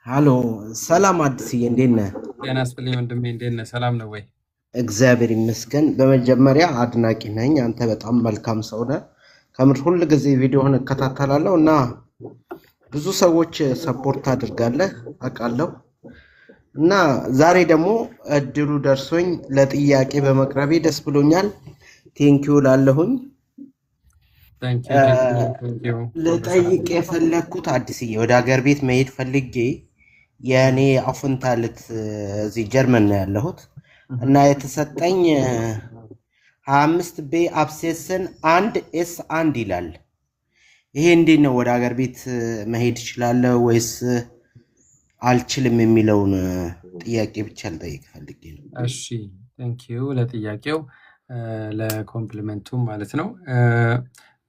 ሃሎ ሰላም አዲስዬ እንዴት ነህ? ጤና ይስጥልኝ ወንድሜ፣ እንዴት ነህ? ሰላም ነው ወይ? እግዚአብሔር ይመስገን። በመጀመሪያ አድናቂ ነኝ። አንተ በጣም መልካም ሰው ነህ። ከምር ሁል ጊዜ ቪዲዮህን እከታተላለሁ እና ብዙ ሰዎች ሰፖርት አድርጋለህ አውቃለሁ። እና ዛሬ ደግሞ እድሉ ደርሶኝ ለጥያቄ በመቅረቤ ደስ ብሎኛል። ቴንኪው ላለሁኝ ታንኪዩ ታንኪዩ ልጠይቅ የፈለግኩት አዲስዬ ወደ ሀገር ቤት መሄድ ፈልጌ የእኔ አፍንታልት እዚህ ጀርመን ነው ያለሁት እና የተሰጠኝ 25 ቤ አብሴስን 1 ኤስ 1 ይላል። ይሄ እንዴት ነው? ወደ ሀገር ቤት መሄድ እችላለሁ ወይስ አልችልም የሚለውን ጥያቄ ብቻ ልጠይቅ ፈልጌ ነው። እሺ ታንኪዩ ለጥያቄው ለኮምፕሊመንቱ ማለት ነው።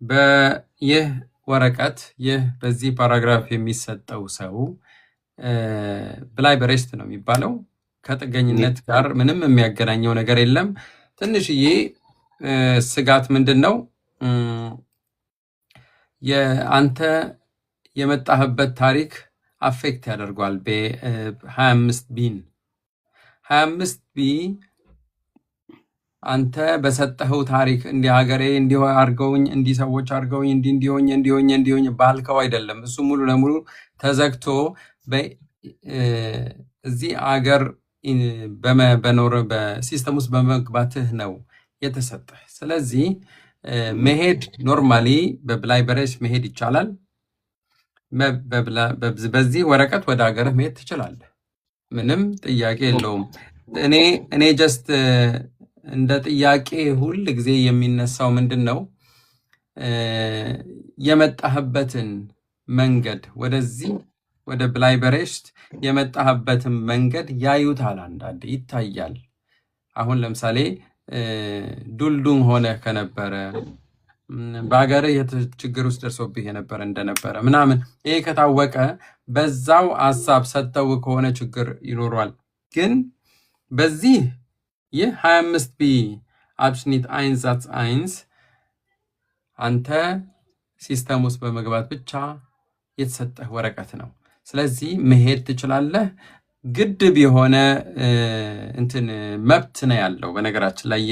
በይህ ወረቀት ይህ በዚህ ፓራግራፍ የሚሰጠው ሰው ብላይ በሬስት ነው የሚባለው። ከጥገኝነት ጋር ምንም የሚያገናኘው ነገር የለም። ትንሽዬ ስጋት ምንድን ነው? የአንተ የመጣህበት ታሪክ አፌክት ያደርጓል። በ25 ቢን 25 ቢ አንተ በሰጠኸው ታሪክ እንዲህ ሀገሬ እንዲህ አርገውኝ እንዲህ ሰዎች አርገውኝ እንዲህ እንዲሆኝ ባልከው አይደለም። እሱ ሙሉ ለሙሉ ተዘግቶ እዚህ አገር በኖር በሲስተም ውስጥ በመግባትህ ነው የተሰጠህ። ስለዚህ መሄድ ኖርማሊ በብላይ በሬስ መሄድ ይቻላል። በዚህ ወረቀት ወደ ሀገርህ መሄድ ትችላለህ። ምንም ጥያቄ የለውም። እኔ ጀስት እንደ ጥያቄ ሁል ጊዜ የሚነሳው ምንድን ነው የመጣህበትን መንገድ ወደዚህ ወደ ብላይ በሬስት የመጣህበትን መንገድ ያዩታል። አንዳንድ ይታያል። አሁን ለምሳሌ ዱልዱም ሆነ ከነበረ በሀገርህ ችግር ውስጥ ደርሶብህ የነበረ እንደነበረ ምናምን ይሄ ከታወቀ በዛው ሀሳብ ሰጥተው ከሆነ ችግር ይኖሯል። ግን በዚህ ይህ 25 ቢ አብሽኒት 1 ዛትስ 1 አንተ ሲስተም ውስጥ በመግባት ብቻ የተሰጠህ ወረቀት ነው። ስለዚህ መሄድ ትችላለህ። ግድብ የሆነ እንትን መብት ነው ያለው። በነገራችን ላይ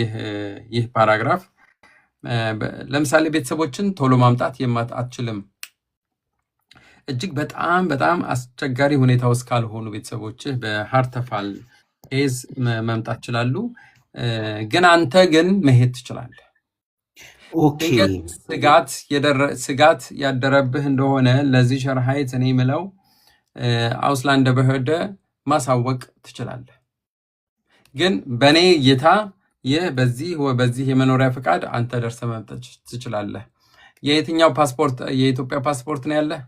ይህ ፓራግራፍ ለምሳሌ ቤተሰቦችን ቶሎ ማምጣት አትችልም። እጅግ በጣም በጣም አስቸጋሪ ሁኔታ ውስጥ ካልሆኑ ቤተሰቦችህ በሃርተፋል ኬዝ መምጣት ይችላሉ። ግን አንተ ግን መሄድ ትችላለህ። ስጋት ያደረብህ እንደሆነ ለዚህ ሸርሃይት እኔ ምለው አውስላንደ በህደ ማሳወቅ ትችላለህ። ግን በእኔ እይታ ይህ በዚህ የመኖሪያ ፍቃድ አንተ ደርሰህ መምጣት ትችላለህ። የየትኛው ፓስፖርት? የኢትዮጵያ ፓስፖርት ነው ያለህ?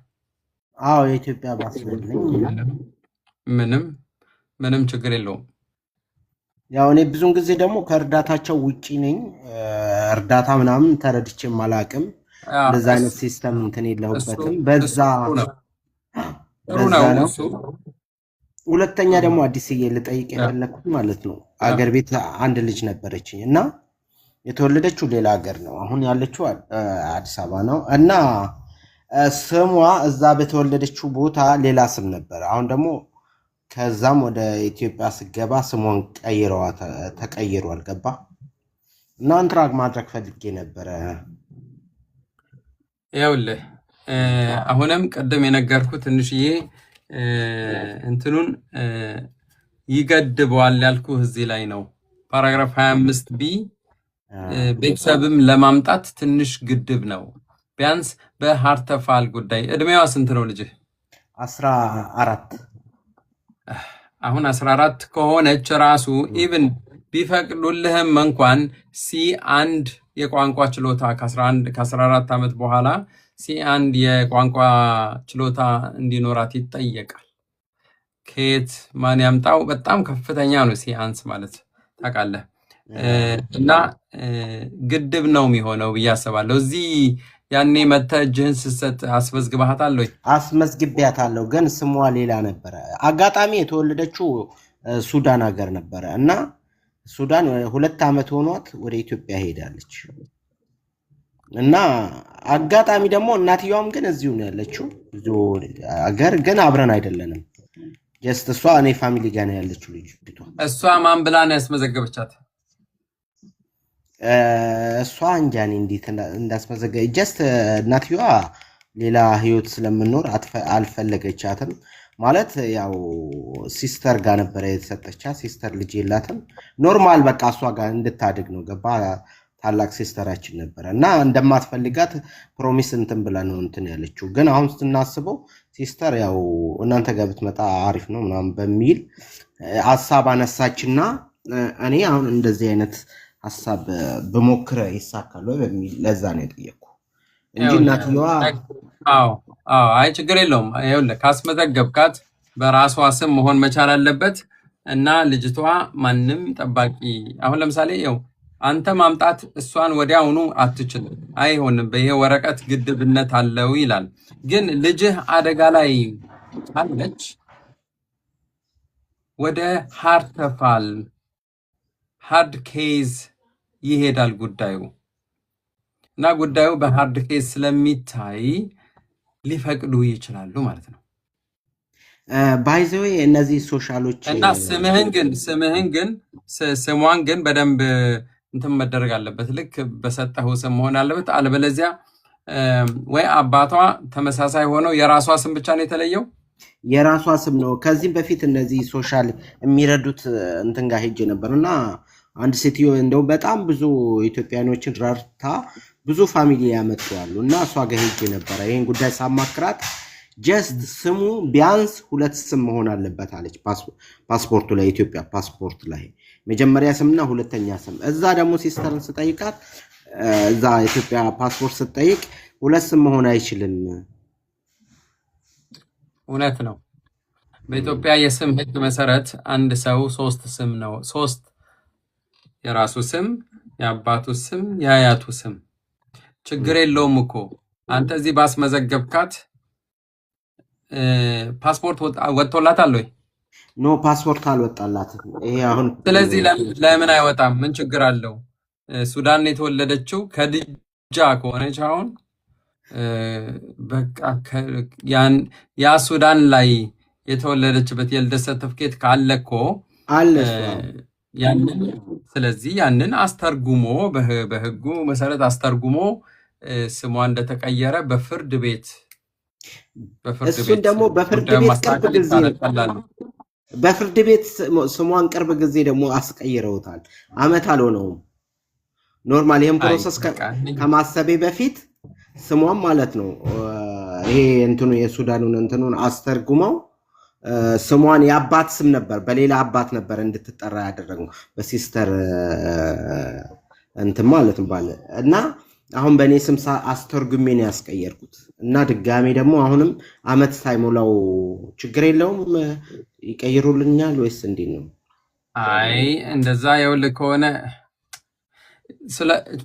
አዎ የኢትዮጵያ ፓስፖርት ነኝ። ምንም ችግር የለውም። ያው እኔ ብዙን ጊዜ ደግሞ ከእርዳታቸው ውጪ ነኝ። እርዳታ ምናምን ተረድቼም አላቅም። እንደዛ አይነት ሲስተም እንትን የለሁበትም። በዛ ነው። ሁለተኛ ደግሞ አዲስዬ ልጠይቅ የፈለኩት ማለት ነው አገር ቤት አንድ ልጅ ነበረችኝ እና የተወለደችው ሌላ ሀገር ነው። አሁን ያለችው አዲስ አበባ ነው እና ስሟ እዛ በተወለደችው ቦታ ሌላ ስም ነበር። አሁን ደግሞ ከዛም ወደ ኢትዮጵያ ስገባ ስሟን ተቀይሯል። ገባ እና አንትራግ ማድረግ ፈልጌ ነበረ። ይኸውልህ አሁንም ቅድም የነገርኩ ትንሽዬ እንትኑን ይገድበዋል ያልኩህ እዚህ ላይ ነው። ፓራግራፍ 25 ቢ ቤተሰብም ለማምጣት ትንሽ ግድብ ነው። ቢያንስ በሃርተፋል ጉዳይ እድሜዋ ስንት ነው ልጅህ? 14 አሁን 14 ከሆነች ራሱ ኢቭን ቢፈቅዱልህም እንኳን C1 የቋንቋ ችሎታ ከ14 ዓመት በኋላ C1 የቋንቋ ችሎታ እንዲኖራት ይጠየቃል። ከየት ማን ያምጣው? በጣም ከፍተኛ ነው C1 ማለት ታውቃለህ። እና ግድብ ነው የሚሆነው ብዬ አስባለሁ። እዚህ ያኔ መተህ እጅህን ስትሰጥ አስመዝግባታለሁ? አስመዝግቢያታለሁ፣ ግን ስሟ ሌላ ነበረ። አጋጣሚ የተወለደችው ሱዳን ሀገር ነበረ እና ሱዳን 2 ዓመት ሆኗት ወደ ኢትዮጵያ ሄዳለች እና አጋጣሚ ደግሞ እናትየዋም ግን እዚሁ ነው ያለችው። ብዙ ሀገር ግን አብረን አይደለንም ጀስት እሷ እኔ ፋሚሊ ጋር ነው ያለችው ልጅቷ። እሷ ማን ብላ ነው ያስመዘገበቻት? እሷ እንጃ እኔ እንዴት እንዳስመዘገበ ጀስት እናትየዋ ሌላ ህይወት ስለምኖር አልፈለገቻትም። ማለት ያው ሲስተር ጋር ነበረ የተሰጠቻት። ሲስተር ልጅ የላትም። ኖርማል በቃ እሷ ጋር እንድታድግ ነው ገባ። ታላቅ ሲስተራችን ነበረ እና እንደማትፈልጋት ፕሮሚስ እንትን ብላ ነው እንትን ያለችው። ግን አሁን ስናስበው ሲስተር ያው እናንተ ጋር ብትመጣ አሪፍ ነው ምናምን በሚል ሀሳብ አነሳችና እኔ አሁን እንደዚህ አይነት ሀሳብ ብሞክረ ይሳካል ወይ በሚል ለዛ ነው የጠየቅኩ እንጂ እናትየዋ አይ ችግር የለውም። ይኸውልህ ካስመዘገብካት በራሷ ስም መሆን መቻል አለበት እና ልጅቷ ማንም ጠባቂ አሁን ለምሳሌ ይኸው አንተ ማምጣት እሷን ወዲያውኑ አትችልም፣ አይሆንም፣ በይሄ ወረቀት ግድብነት አለው ይላል። ግን ልጅህ አደጋ ላይ ካለች ወደ ሃርድ ኬዝ ይሄዳል ጉዳዩ እና ጉዳዩ በሃርድ ኬዝ ስለሚታይ ሊፈቅዱ ይችላሉ ማለት ነው። ባይዘዌ እነዚህ ሶሻሎች እና ስሟን ግን በደንብ እንትን መደረግ አለበት። ልክ በሰጠኸው ስም መሆን አለበት። አለበለዚያ ወይ አባቷ ተመሳሳይ ሆነው የራሷ ስም ብቻ ነው የተለየው። የራሷ ስም ነው። ከዚህም በፊት እነዚህ ሶሻል የሚረዱት እንትን ጋር ሄጄ ነበር እና አንድ ሴትዮ እንደው በጣም ብዙ ኢትዮጵያኖችን ረድታ ብዙ ፋሚሊ ያመጡዋሉ እና እሷ ጋር ሄጄ ነበረ። ይህን ጉዳይ ሳማክራት ጀስት ስሙ ቢያንስ 2 ስም መሆን አለበት አለች። ፓስፖርቱ ላይ ኢትዮጵያ ፓስፖርት ላይ መጀመሪያ ስምና ሁለተኛ ስም። እዛ ደግሞ ሲስተርን ስጠይቃት እዛ ኢትዮጵያ ፓስፖርት ስጠይቅ 2 ስም መሆን አይችልም። እውነት ነው። በኢትዮጵያ የስም ሕግ መሰረት አንድ ሰው 3 ስም ነው። 3 የራሱ ስም፣ የአባቱ ስም፣ የአያቱ ስም። ችግር የለውም እኮ አንተ እዚህ ባስመዘገብካት ፓስፖርት ወጥቶላታል ወይ? ኖ ፓስፖርት አልወጣላትም። ይሄ አሁን ስለዚህ ለምን አይወጣም? ምን ችግር አለው? ሱዳን የተወለደችው ከድጃ ከሆነች አሁን በቃ ያ ሱዳን ላይ የተወለደችበት የልደት ሰርተፍኬት ካለ እኮ አለ ያንን። ስለዚህ ያንን አስተርጉሞ በህጉ መሰረት አስተርጉሞ ስሟ እንደተቀየረ በፍርድ ቤት እሱን ደግሞ በፍርድ ቤት ስሟን ቅርብ ጊዜ ደግሞ አስቀይረውታል። አመት አልሆነውም። ኖርማል ይህም ፕሮሰስ ከማሰቤ በፊት ስሟን ማለት ነው ይሄ እንትኑ የሱዳኑን እንትኑን አስተርጉመው ስሟን የአባት ስም ነበር በሌላ አባት ነበር እንድትጠራ ያደረገው በሲስተር እንትን ማለት ባለ እና አሁን በእኔ ስም አስተርጉሜ ነው ያስቀየርኩት እና ድጋሜ ደግሞ አሁንም አመት ሳይሞላው ችግር የለውም ይቀይሩልኛል ወይስ እንዴት ነው? አይ እንደዛ ይኸውልህ ከሆነ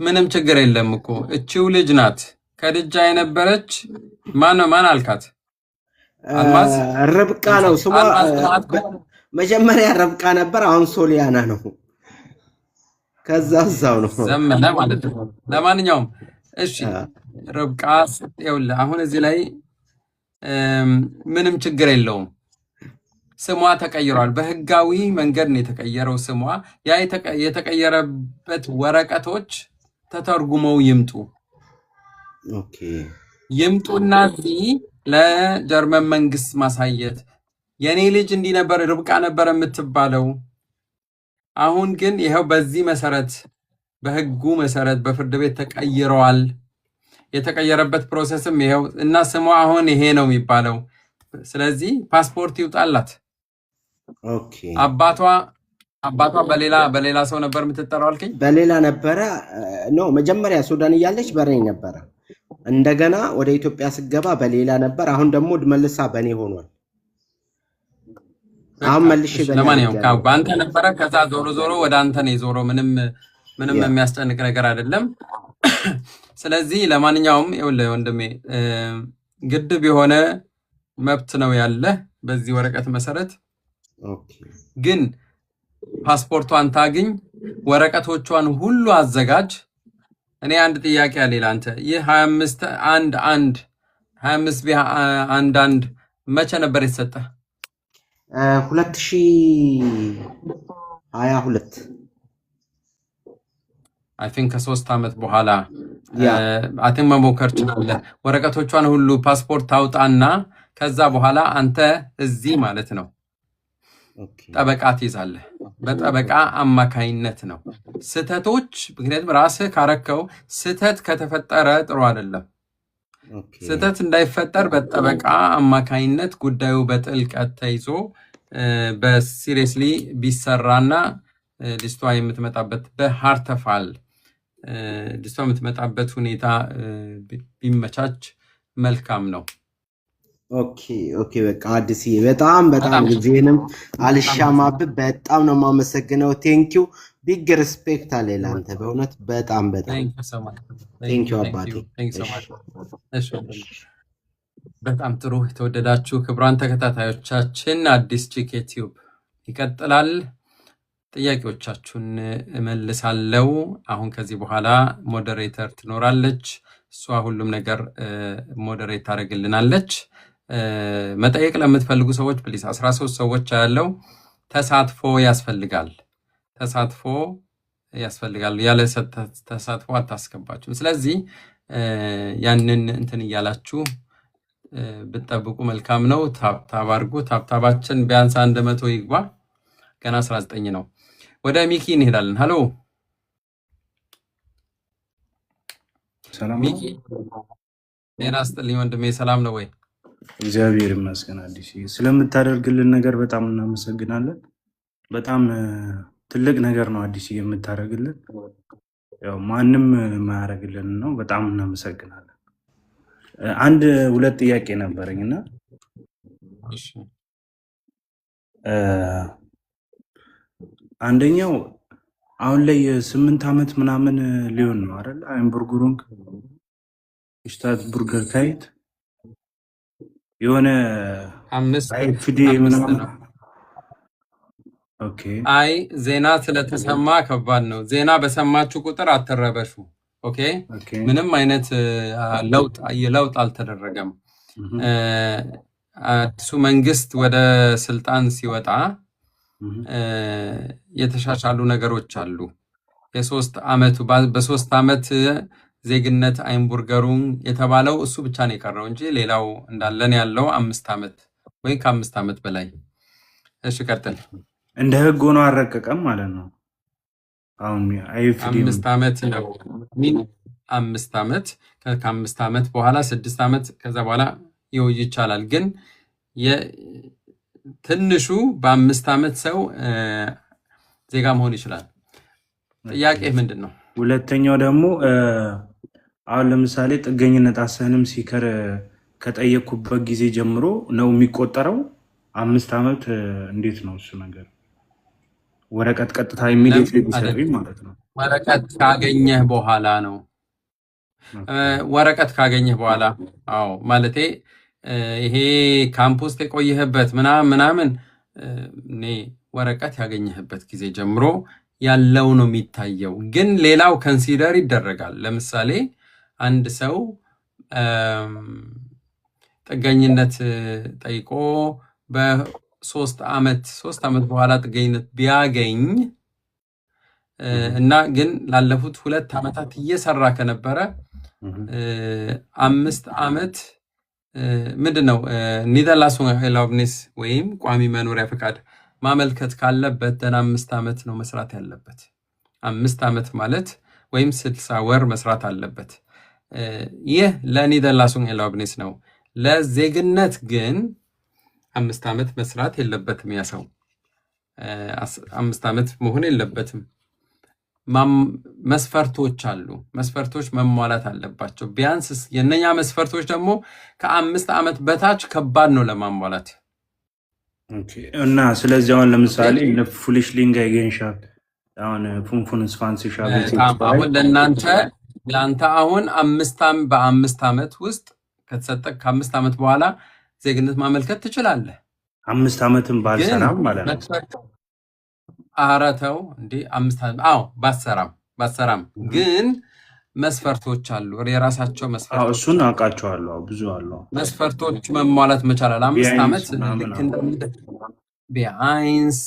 ምንም ችግር የለም እኮ እቺው ልጅ ናት ከድጃ የነበረች ማን አልካት? ርብቃ ነው ስሟ። መጀመሪያ ርብቃ ነበር፣ አሁን ሶሊያና ነው። ከዛ እዛው ነው ዘመነ ማለት ነው። ለማንኛውም እሺ ርብቃ ይኸውልህ አሁን እዚህ ላይ ምንም ችግር የለውም። ስሟ ተቀይሯል። በህጋዊ መንገድ ነው የተቀየረው ስሟ። ያ የተቀየረበት ወረቀቶች ተተርጉመው ይምጡ። ኦኬ ይምጡና እዚህ ለጀርመን መንግስት ማሳየት የኔ ልጅ እንዲህ ነበር ርብቃ ነበር የምትባለው። አሁን ግን ይሄው በዚህ መሰረት በህጉ መሰረት በፍርድ ቤት ተቀይረዋል። የተቀየረበት ፕሮሰስም ይሄው እና ስሟ አሁን ይሄ ነው የሚባለው። ስለዚህ ፓስፖርት ይውጣላት። ኦኬ አባቷ በሌላ ሰው ነበር የምትጠራው አልከኝ? በሌላ ነበረ ነው መጀመሪያ ሱዳን እያለች በኔ ነበረ። እንደገና ወደ ኢትዮጵያ ስገባ በሌላ ነበር። አሁን ደግሞ መልሳ በኔ ሆኗል። አሁን መልሼ ለማንኛውም በአንተ ነበረ። ከዛ ዞሮ ወደ አንተ ነው የዞረው። ምንም የሚያስጨንቅ ነገር አይደለም። ስለዚህ ለማንኛውም ይኸውልህ ወንድሜ ግድብ የሆነ መብት ነው ያለ በዚህ ወረቀት መሰረት። ግን ፓስፖርቷን ታግኝ፣ ወረቀቶቿን ሁሉ አዘጋጅ። እኔ አንድ ጥያቄ አለ ለአንተ። ይህ 25/1/11 መቼ ነበር የተሰጠ? 2022 አይ ቲንክ ከ3 ዓመት በኋላ ያ አይ ቲንክ መሞከር ትችላለህ። ወረቀቶቿን ሁሉ ፓስፖርት ታውጣና ከዛ በኋላ አንተ እዚህ ማለት ነው ኦኬ ጠበቃ ትይዛለህ። በጠበቃ አማካይነት ነው ስህተቶች፣ ምክንያቱም ራስህ ካረከው ስህተት ከተፈጠረ ጥሩ አይደለም። ኦኬ ስህተት እንዳይፈጠር በጠበቃ አማካይነት ጉዳዩ በጥልቀት ተይዞ በሲሪየስሊ ቢሰራና ልጅቷ የምትመጣበት በሃርተፋል ልጅቷ የምትመጣበት ሁኔታ ቢመቻች መልካም ነው። ኦኬ ኦኬ በቃ አዲስዬ በጣም በጣም ጊዜንም አልሻማብህ። በጣም ነው የማመሰግነው። ቴንኪው ቢግ ሪስፔክት አለ ለአንተ በእውነት በጣም Thank you so much. ቴንኪው Thank አባቴ። you. Thank you so እሺ much. እሺ በጣም ጥሩ የተወደዳችሁ ክቡራን ተከታታዮቻችን አዲስ ጂኬ ቲዩብ ይቀጥላል። ጥያቄዎቻችሁን እመልሳለሁ። አሁን ከዚህ በኋላ ሞዴሬተር ትኖራለች። እሷ ሁሉም ነገር ሞዴሬት ታደርግልናለች። መጠየቅ ለምትፈልጉ ሰዎች ፕሊስ 13 ሰዎች ያለው ተሳትፎ ያስፈልጋል። ተሳትፎ ያስፈልጋል። ያለ ተሳትፎ አታስገባችሁም። ስለዚህ ያንን እንትን እያላችሁ ብትጠብቁ መልካም ነው። ታብታብ አድርጉ። ታብታባችን ቢያንስ 100 ይግባ። ገና 19 ነው። ወደ ሚኪ እንሄዳለን። ሀሎ ሰላም ሚኪ፣ ጤና ይስጥልኝ ወንድሜ፣ ሰላም ነው ወይ? እግዚአብሔር ይመስገን። አዲስ ስለምታደርግልን ነገር በጣም እናመሰግናለን። በጣም ትልቅ ነገር ነው አዲስ የምታደርግልን። ያው ማንም የማያደርግልን ነው። በጣም እናመሰግናለን። አንድ ሁለት ጥያቄ ነበረኝ እና እሺ አንደኛው አሁን ላይ 8 ዓመት ምናምን ሊሆን ነው አይደል? አይምቡርጉሩንግ ሽታት ቡርገር ካይት የሆነ አምስት አይኤፍዲ አምስት ምናምን ነው። ኦኬ አይ ዜና ስለተሰማ ከባድ ነው። ዜና በሰማችሁ ቁጥር አትረበሹ። ኦኬ ኦኬ ምንም አይነት ለውጥ አልተደረገም። እህ አዲሱ መንግስት ወደ ስልጣን ሲወጣ እህ የተሻሻሉ ነገሮች አሉ። በ3 ዓመት ዜግነት አይምቡርገሩን የተባለው እሱ ብቻ ነው የቀረው እንጂ ሌላው እንዳለን ያለው 5 ዓመት ወይም ከ5 ዓመት በላይ። እሺ ቀጥል። እንደ ህግ ሆኖ አልረቀቀም ማለት ነው። አሁን አይኤፍዲ 5 ዓመት ነው ሚን 5 ዓመት ከ5 ዓመት በኋላ 6 ዓመት ከዛ በኋላ ይውይ ይቻላል። ግን ትንሹ በ5 ዓመት ሰው ዜጋ መሆን ይችላል። ጥያቄ ምንድን ነው? ሁለተኛው ደግሞ አሁን ለምሳሌ ጥገኝነት አሰንም ሲከር ከጠየቅኩበት ጊዜ ጀምሮ ነው የሚቆጠረው 5 ዓመት። እንዴት ነው እሱ ነገር? ወረቀት ቀጥታ ኢሚዲየት ሊሰጡኝ ማለት ነው? ወረቀት ካገኘህ በኋላ ነው። ወረቀት ካገኘህ በኋላ አዎ፣ ማለቴ ይሄ ካምፖስ የቆየህበት ምናምን እኔ ወረቀት ያገኘህበት ጊዜ ጀምሮ ያለው ነው የሚታየው። ግን ሌላው ከንሲደር ይደረጋል። ለምሳሌ አንድ ሰው ጥገኝነት ጠይቆ በ3 ዓመት በኋላ ጥገኝነት ቢያገኝ እና ግን ላለፉት 2 ዓመታት እየሰራ ከነበረ 5 ዓመት ምንድን ነው ኒደርላንድስ ኤርላብኔስ ወይም ቋሚ መኖሪያ ፈቃድ ማመልከት ካለበት ደህና 5 ዓመት ነው መስራት ያለበት። 5 ዓመት ማለት ወይም 60 ወር መስራት አለበት። ይህ ለኒደርላንድስ ኤርላብኔስ ነው። ለዜግነት ግን 5 ዓመት መስራት የለበትም። ያ ሰው 5 ዓመት መሆን የለበትም። መስፈርቶች አሉ። መስፈርቶች መሟላት አለባቸው። ቢያንስ የነኛ መስፈርቶች ደግሞ ከ5 ዓመት በታች ከባድ ነው ለማሟላት። እና ስለዚህ አሁን ለምሳሌ ፉሊሽ ሊንጋ ይገንሻል አሁን ፉንፉን ስፋንሲሻ አሁን ለአንተ አሁን በ5 ዓመት ውስጥ ከተሰጠ ከ5 ዓመት በኋላ ዜግነት ማመልከት ትችላለህ። 5 ዓመትም ባልሰራም ማለት ነው። አረተው እንዴ 5 ዓመት ባሰራም ግን መስፈርቶች አሉ። የራሳቸው መስፈርቶች እሱን አውቃቸዋለሁ። ብዙ አሉ። መስፈርቶች መሟላት መቻላል። 5 ዓመት ቢያንስ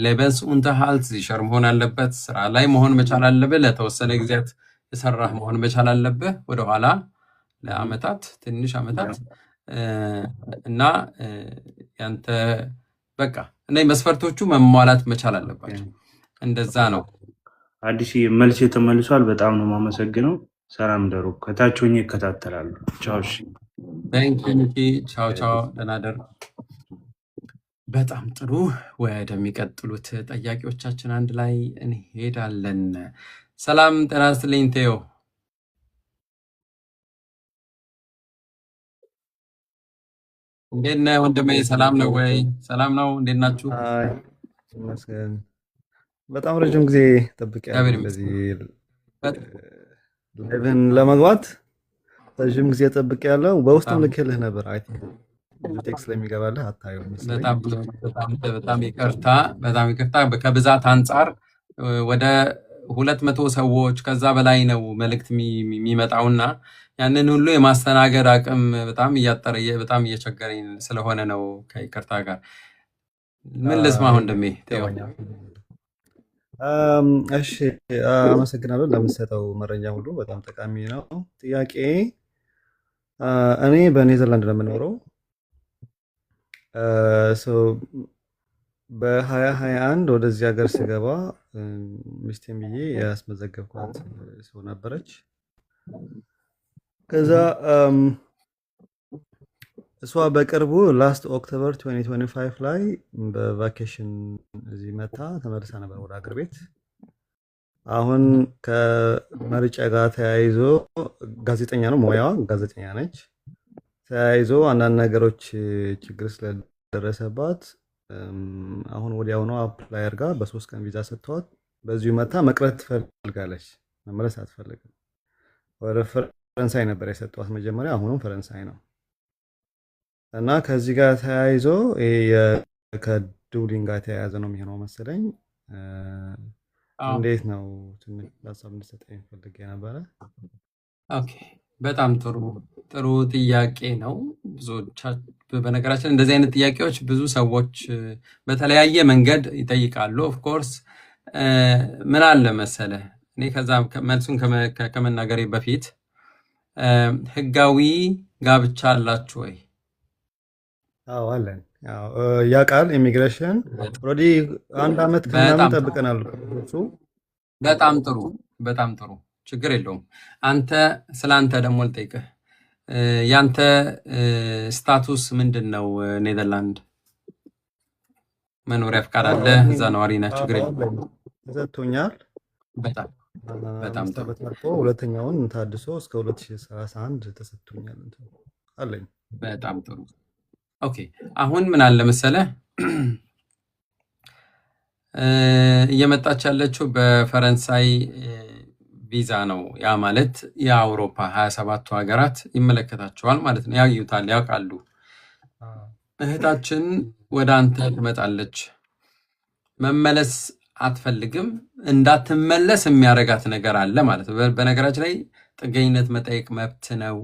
ሌበንስ ኡንተርሃልት ሲሸር መሆን አለበት። ስራ ላይ መሆን መቻል አለብህ። ለተወሰነ ጊዜያት የሰራህ መሆን መቻል አለብህ። ወደኋላ ለአመታት ትንሽ አመታት እና ያንተ በቃ እነዚህ መስፈርቶቹ መሟላት መቻል አለባቸው። እንደዛ ነው። አዲስ መልስ ተመልሷል። በጣም ነው የማመሰግነው። ሰላም ደሩ። ከታች ሆኜ ይከታተላሉ። ቻው። እሺ ቻው ቻው። ደህና ደር። በጣም ጥሩ። ወደሚቀጥሉት ጥያቄዎቻችን አንድ ላይ እንሄዳለን። ሰላም ጤና ይስጥልኝ ቴዮ። እንዴት ነህ ወንድሜ? ሰላም ነው ወይ? ሰላም ነው። እንዴት ናችሁ? ይመስገን። በጣም ረጅም ጊዜ ጠብቄያለሁ እንደዚህ ላይቭን ለመግባት ረጅም ጊዜ ጠብቄያለሁ። በውስጥም ልኬልህ ነበር። አይ ቲንክ ቴክስት ስለሚገባልህ አታየውም መሰለኝ። በጣም ይቅርታ፣ በጣም ይቅርታ። ከብዛት አንጻር ወደ 200 ሰዎች ከዛ በላይ ነው መልእክት የሚመጣውና ያንን ሁሉ የማስተናገድ አቅም በጣም እያጠረ በጣም እየቸገረኝ ስለሆነ ነው። ከይቅርታ ጋር ምን ልስማ ወንድሜ? እሺ አመሰግናለሁ ለምትሰጠው መረጃ ሁሉ በጣም ጠቃሚ ነው። ጥያቄ እኔ በኔዘርላንድ ነው የምኖረው። በ2021 ወደዚህ ሀገር ስገባ ሚስቴን ብዬ ያስመዘገብኳት ሰው ነበረች። ከዛ እሷ በቅርቡ ላስት ኦክቶበር 2025 ላይ በቫኬሽን እዚህ መታ ተመልሳ ነበር ወደ ሀገር ቤት። አሁን ከመርጫ ጋር ተያይዞ ጋዜጠኛ ነው ሙያዋ፣ ጋዜጠኛ ነች። ተያይዞ አንዳንድ ነገሮች ችግር ስለደረሰባት አሁን ወዲያውኑ አፕላይ አድርጋ በ3 ቀን ቪዛ ሰጥተዋት በዚሁ መታ መቅረት ትፈልጋለች። መመለስ አትፈልግም። ወደ ፈረንሳይ ነበር የሰጠዋት መጀመሪያ፣ አሁንም ፈረንሳይ ነው። እና ከዚህ ጋር ተያይዞ ከዱብሊን ጋር ተያያዘ ነው የሚሆነው መሰለኝ። እንዴት ነው? ትንሽ ሀሳብ እንድትሰጠኝ ፈልጌ ነበረ። ኦኬ፣ በጣም ጥሩ ጥያቄ ነው። ብዙዎቻችሁ በነገራችን እንደዚህ አይነት ጥያቄዎች ብዙ ሰዎች በተለያየ መንገድ ይጠይቃሉ። ኦፍኮርስ ምን አለ መሰለ፣ እኔ ከዛ መልሱን ከመናገሬ በፊት ህጋዊ ጋብቻ አላችሁ ወይ? አዎ አለን። ያ ቃል ኢሚግሬሽን ኦልሬዲ 1 ዓመት ከምናምን ጠብቀናል። በጣም ጥሩ፣ ችግር የለውም። ስለ አንተ ደግሞ ልጠይቅህ። ያንተ ስታቱስ ምንድን ነው? ኔዘርላንድ መኖሪያ ፍቃድ አለ? እዛ ነዋሪ ነህ? ችግር የለውም። ተሰጥቶኛል። በጣም ጥሩ። ሁለተኛውን ታድሶ እስከ 2031 ተሰጥቶኛል አለኝ። በጣም ጥሩ። ኦኬ፣ አሁን ምን አለ መሰለህ፣ እየመጣች ያለችው በፈረንሳይ ቪዛ ነው። ያ ማለት የአውሮፓ 27ቱ ሀገራት ይመለከታቸዋል ማለት ነው። ያዩታል፣ ያውቃሉ። እህታችን ወደ አንተ ትመጣለች። መመለስ አትፈልግም። እንዳትመለስ የሚያደርጋት ነገር አለ ማለት ነው። በነገራችን ላይ ጥገኝነት መጠየቅ መብት ነው።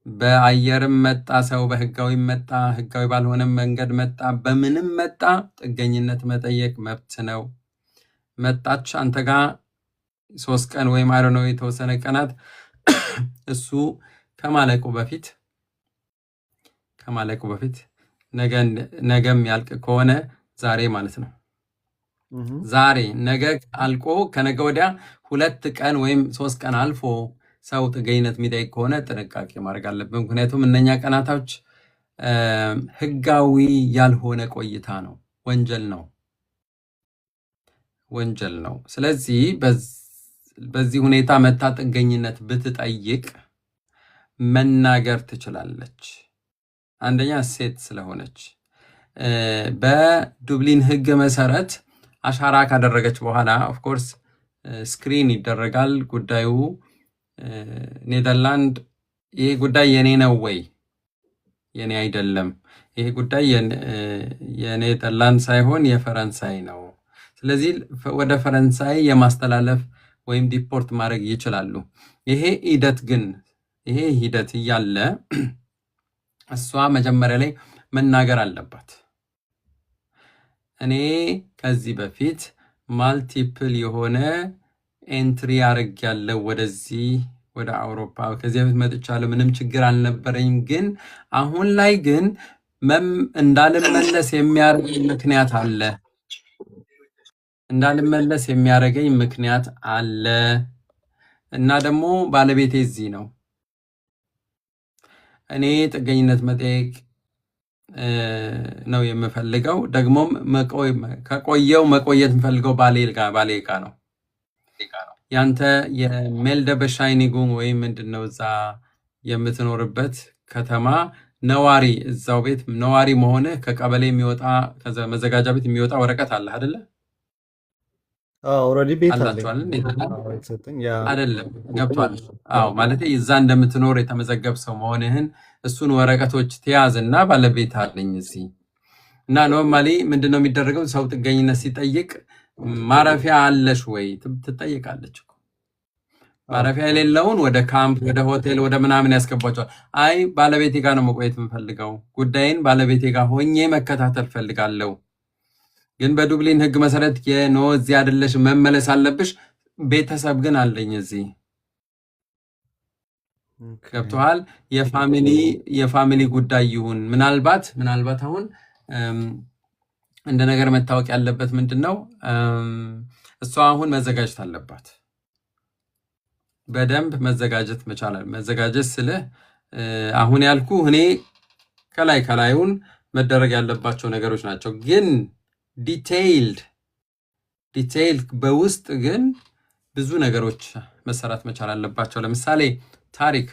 በአየርም መጣ ሰው፣ በህጋዊ መጣ፣ ህጋዊ ባልሆነም መንገድ መጣ፣ በምንም መጣ ጥገኝነት መጠየቅ መብት ነው። መጣች አንተ ጋር 3 ቀን ወይም አይዶ ነው የተወሰነ ቀናት እሱ ከማለቁ በፊት ነገም ያልቅ ከሆነ ዛሬ ማለት ነው። ዛሬ ነገ አልቆ ከነገ ወዲያ 2 ቀን ወይም 3 ቀን አልፎ ሰው ጥገኝነት የሚጠይቅ ከሆነ ጥንቃቄ ማድረግ አለብን። ምክንያቱም እነኛ ቀናቶች ህጋዊ ያልሆነ ቆይታ ነው፣ ወንጀል ነው። ስለዚህ በዚህ ሁኔታ መታ ጥገኝነት ብትጠይቅ መናገር ትችላለች። አንደኛ ሴት ስለሆነች። በዱብሊን ህግ መሰረት አሻራ ካደረገች በኋላ ኦፍኮርስ ስክሪን ይደረጋል ጉዳዩ። ኔዘርላንድ ይሄ ጉዳይ የኔ ነው ወይ የኔ አይደለም፣ ይሄ ጉዳይ የኔዘርላንድ ሳይሆን የፈረንሳይ ነው። ስለዚህ ወደ ፈረንሳይ የማስተላለፍ ወይም ዲፖርት ማድረግ ይችላሉ። ይሄ ሂደት እያለ እሷ መጀመሪያ ላይ መናገር አለባት። እኔ ከዚህ በፊት ማልቲፕል የሆነ ኤንትሪ አድርጌያለሁ ወደዚህ ወደ አውሮፓ ከዚህ በፊት መጥቻለሁ፣ ምንም ችግር አልነበረኝም። ግን አሁን ላይ ግን እንዳልመለስ የሚያደርገኝ ምክንያት አለ እንዳልመለስ የሚያደርገኝ ምክንያት አለ እና ደግሞ ባለቤቴ እዚህ ነው። እኔ ጥገኝነት መጠየቅ ነው የምፈልገው። ደግሞም ከቆየው መቆየት የምፈልገው ባሌ ጋ ነው። ያንተ የሜልደበሻይኒጉን ወይም ምንድነው እዛ የምትኖርበት ከተማ ነዋሪ እዛው ቤት ነዋሪ መሆነ ከቀበሌ የሚወጣ መዘጋጃ ቤት የሚወጣ ወረቀት አለ አይደለ? ኦልሬዲ ቤት አላችኋል እንዴ? የተሰጠኝ አይደለም ገብቷል። አዎ ማለት እዛ እንደምትኖር የተመዘገብ ሰው መሆንህን እሱን ወረቀቶች ተያዝና ባለቤት አለኝ እዚህ እና ኖርማሊ ምንድነው የሚደረገው? ሰው ጥገኝነት ሲጠይቅ ማረፊያ አለሽ ወይ ትጠይቃለች እኮ። ማረፊያ የሌለውን ወደ ካምፕ ወደ ሆቴል ወደ ምናምን ያስገባቸዋል። አይ ባለቤቴ ጋር ነው መቆየት የምፈልገው፣ ጉዳይን ባለቤቴ ጋር ሆኜ መከታተል ፈልጋለሁ፣ ግን በዱብሊን ሕግ መሰረት የኖ እዚህ አይደለሽ መመለስ አለብሽ፣ ቤተሰብ ግን አለኝ እዚህ። ገብቶሃል? የፋሚሊ ጉዳይ ይሁን ምናልባት አሁን እንደ ነገር መታወቅ ያለበት ምንድነው? እሷ አሁን መዘጋጀት አለባት። በደንብ መዘጋጀት መቻላል። መዘጋጀት ስልህ አሁን ያልኩ እኔ ከላዩን መደረግ ያለባቸው ነገሮች ናቸው። ግን ዲቴይልድ በውስጥ ግን ብዙ ነገሮች መሰራት መቻል አለባቸው። ለምሳሌ ታሪክ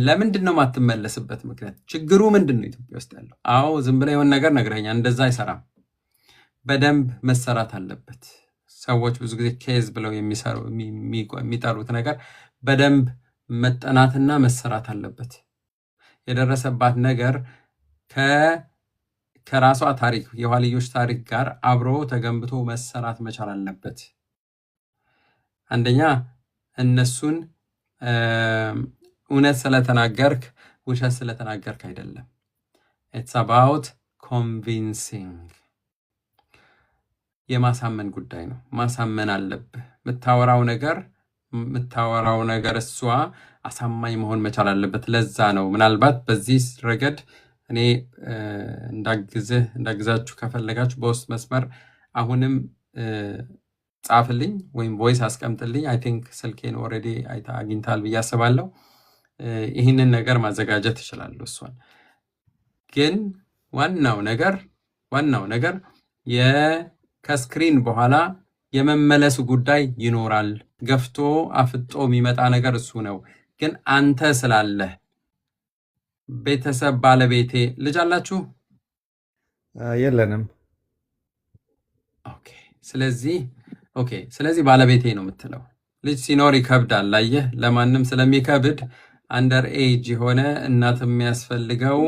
ለምንድን ነው የማትመለስበት ምክንያት? ችግሩ ምንድን ነው ኢትዮጵያ ውስጥ ያለው? አዎ ዝም ብለህ የሆነ ነገር ነግረኛል፣ እንደዛ አይሰራም። በደንብ መሰራት አለበት። ሰዎች ብዙ ጊዜ ኬዝ ብለው የሚጠሩት ነገር በደንብ መጠናትና መሰራት አለበት። የደረሰባት ነገር ከራሷ ታሪክ የኋልዮሽ ታሪክ ጋር አብሮ ተገንብቶ መሰራት መቻል አለበት። አንደኛ እነሱን እውነት ስለተናገርክ ውሸት ስለተናገርክ አይደለም። ኢትስ አባውት ኮንቪንሲንግ የማሳመን ጉዳይ ነው። ማሳመን አለብህ። የምታወራው ነገር እሷ አሳማኝ መሆን መቻል አለበት። ለዛ ነው ምናልባት በዚህ ረገድ እኔ እንዳግዛችሁ ከፈለጋችሁ በውስጥ መስመር አሁንም ጻፍልኝ ወይም ቮይስ አስቀምጥልኝ። አይ ቲንክ ስልኬን ኦልሬዲ አግኝታል ብዬ አስባለሁ። ይህንን ነገር ማዘጋጀት እችላለሁ። እሷን ግን ዋናው ነገር ከስክሪን በኋላ የመመለሱ ጉዳይ ይኖራል። ገፍቶ አፍጦ የሚመጣ ነገር እሱ ነው። ግን አንተ ስላለህ ቤተሰብ ባለቤቴ ልጅ አላችሁ? የለንም። ስለዚህ ባለቤቴ ነው የምትለው። ልጅ ሲኖር ይከብዳል። አየህ፣ ለማንም ስለሚከብድ አንደር ኤጅ የሆነ እናት የሚያስፈልገው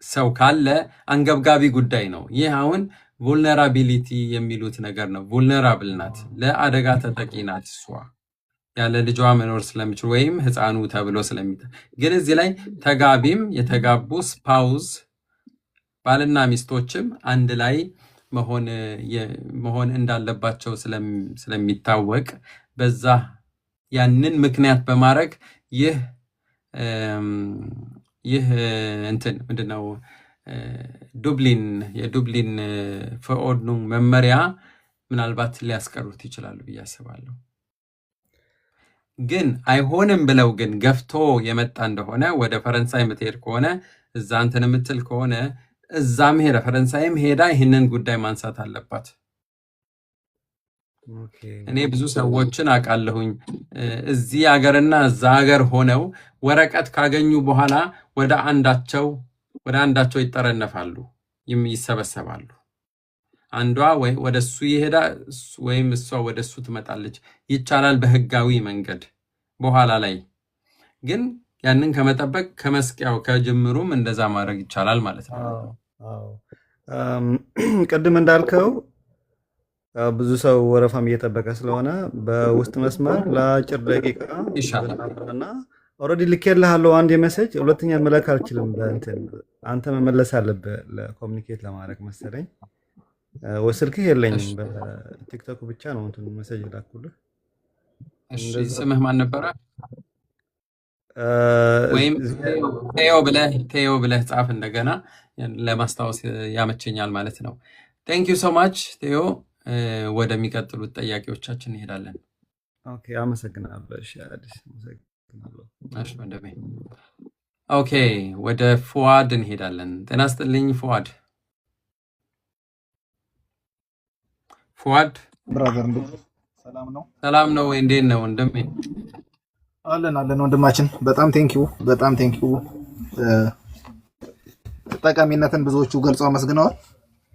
ሰው ካለ አንገብጋቢ ጉዳይ ነው። ይህ አሁን vulnerability የሚሉት ነገር ነው። vulnerable ናት፣ ለአደጋ ተጠቂ ናት። እሷ ያለ ልጇ መኖር ስለሚችል ወይም ህፃኑ ተብሎ ግን እዚህ ላይ ተጋቢም የተጋቡ ስፓውዝ ባልና ሚስቶችም አንድ ላይ መሆን እንዳለባቸው ስለሚታወቅ በዛ ያንን ምክንያት በማድረግ ይህ እንትን ምንድነው የዱብሊን ፈኦርዱንግ መመሪያ ምናልባት ሊያስቀሩት ይችላሉ ብዬ አስባለሁ። ግን አይሆንም ብለው ግን ገፍቶ የመጣ እንደሆነ ወደ ፈረንሳይ የምትሄድ ከሆነ እዛ እንትን የምትል ከሆነ እዛም ሄደ ፈረንሳይም ሄዳ ይህንን ጉዳይ ማንሳት አለባት። እኔ ብዙ ሰዎችን አውቃለሁኝ እዚህ ሀገርና እዛ ሀገር ሆነው ወረቀት ካገኙ በኋላ ወደ አንዳቸው ይጠረነፋሉ፣ ይሰበሰባሉ። አንዷ ወደ እሱ ይሄዳ ወይም እሷ ወደ እሱ ትመጣለች። ይቻላል በህጋዊ መንገድ። በኋላ ላይ ግን ያንን ከመጠበቅ ከመስቂያው ከጅምሩም እንደዛ ማድረግ ይቻላል ማለት ነው። ቅድም እንዳልከው ብዙ ሰው ወረፋም እየጠበቀ ስለሆነ በውስጥ መስመር ለአጭር ደቂቃ ይሻላል። እና ኦልሬዲ ልኬልሃለሁ አንድ የመሰጅ ሁለተኛ መላክ አልችልም። በእንትን አንተ መመለስ አለብህ ለኮሚኒኬት ለማድረግ መሰለኝ። ስልክህ የለኝም በቲክቶክ ብቻ ነው እንትን መሰጅ ላኩልህ። እሺ እንደዛ ስምህ ማን ነበረ? እ፣ ወይም እዚህ- ቴዮ ብለህ ጻፍ፣ እንደገና ለማስታወስ ያመቸኛል ማለት ነው። ቴንክ ዩ ሶ ማች ቴዮ። ወደሚቀጥሉት ጥያቄዎቻችን እንሄዳለን። ኦኬ አመሰግናለሁ። እሺ አዲስ አመሰግናለሁ። እሺ ወንድሜ። ኦኬ ወደ ፉአድ እንሄዳለን። ጤና ይስጥልኝ ፉአድ። ፉአድ ብራዘር እንዴት ሰላም ነው? ሰላም ነው ወይ? እንዴት ነው ወንድሜ? አለን ወንድማችን፣ በጣም ቴንኪው። ጠቃሚነትን ብዙዎቹ ገልጸው አመስግነዋል።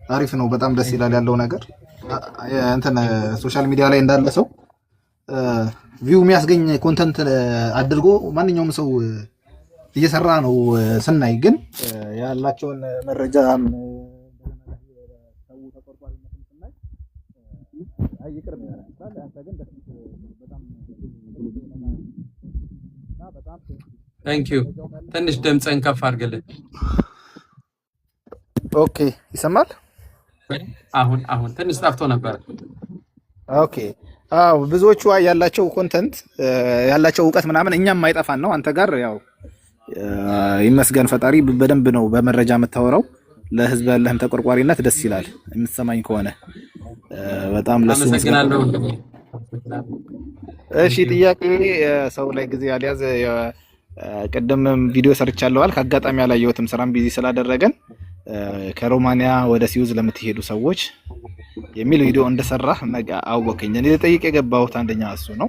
አሪፍ ነው፣ በጣም ደስ ይላል ያለው ነገር። እንትን ሶሻል ሚዲያ ላይ እንዳለ ሰው ቪው የሚያስገኝ ኮንተንት አድርጎ ማንኛውም ሰው እየሰራ ነው ስናይ፣ ግን ያላቸውን መረጃ ሰው ተቆርቋሪነትን ስናይ ይቅርብ ይላል። አንተ ግን በጣም ታንክ ዩ። ትንሽ ድምፅህን ከፍ አድርግልን። ኦኬ ይሰማል። አሁን ትንሽ ጠፍቶ ነበር። ኦኬ አዎ፣ ብዙዎቹ ያላቸው ኮንተንት ያላቸው እውቀት ምናምን እኛም አይጠፋን ነው። አንተ ጋር ያው ይመስገን ፈጣሪ በደንብ ነው በመረጃ የምታወራው። ለህዝብ ያለህም ተቆርቋሪነት ደስ ይላል። የምትሰማኝ ከሆነ በጣም ለሱ አመሰግናለሁ። እሺ፣ ጥያቄ ሰው ላይ ጊዜ አልያዝ። ቅድም ቪዲዮ ሰርቻለዋል፣ ከአጋጣሚ አላየሁትም ስራም ቢዚ ስላደረገን። ከሮማኒያ ወደ ሲዩዝ ለምትሄዱ ሰዎች የሚል ቪዲዮ እንደሰራህ አወቀኝ። እኔ ልጠይቅ የገባሁት አንደኛ እሱ ነው።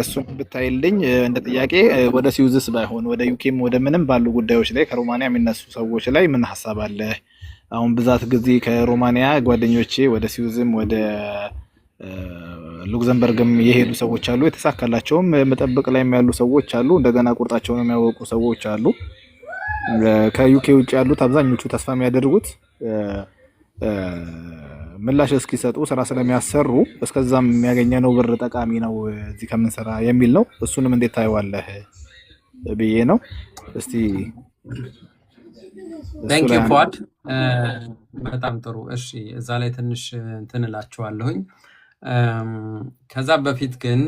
እሱን ብታይልኝ እንደ ጥያቄ፣ ወደ ሲዩዝስ ባይሆን ወደ ዩኬም ወደ ምንም ባሉ ጉዳዮች ላይ ከሮማኒያ የሚነሱ ሰዎች ላይ ምን ሀሳብ አለ? አሁን ብዛት ጊዜ ከሮማኒያ ጓደኞቼ ወደ ሲዩዝም ወደ ሉክዘምበርግም የሄዱ ሰዎች አሉ። የተሳካላቸውም መጠበቅ ላይ ያሉ ሰዎች አሉ። እንደገና ቁርጣቸውን የሚያወቁ ሰዎች አሉ። ከዩኬ ውጭ ያሉት አብዛኞቹ ተስፋ የሚያደርጉት ምላሽ እስኪሰጡ ስራ ስለሚያሰሩ እስከዛም የሚያገኘነው ብር ጠቃሚ ነው እዚህ ከምንሰራ የሚል ነው። እሱንም እንዴት ታየዋለህ ብዬ ነው። እስቲ ታንክ ዩ ፉአድ፣ በጣም ጥሩ። እሺ እዛ ላይ ትንሽ እንትን እላችኋለሁኝ። ከዛ በፊት ግን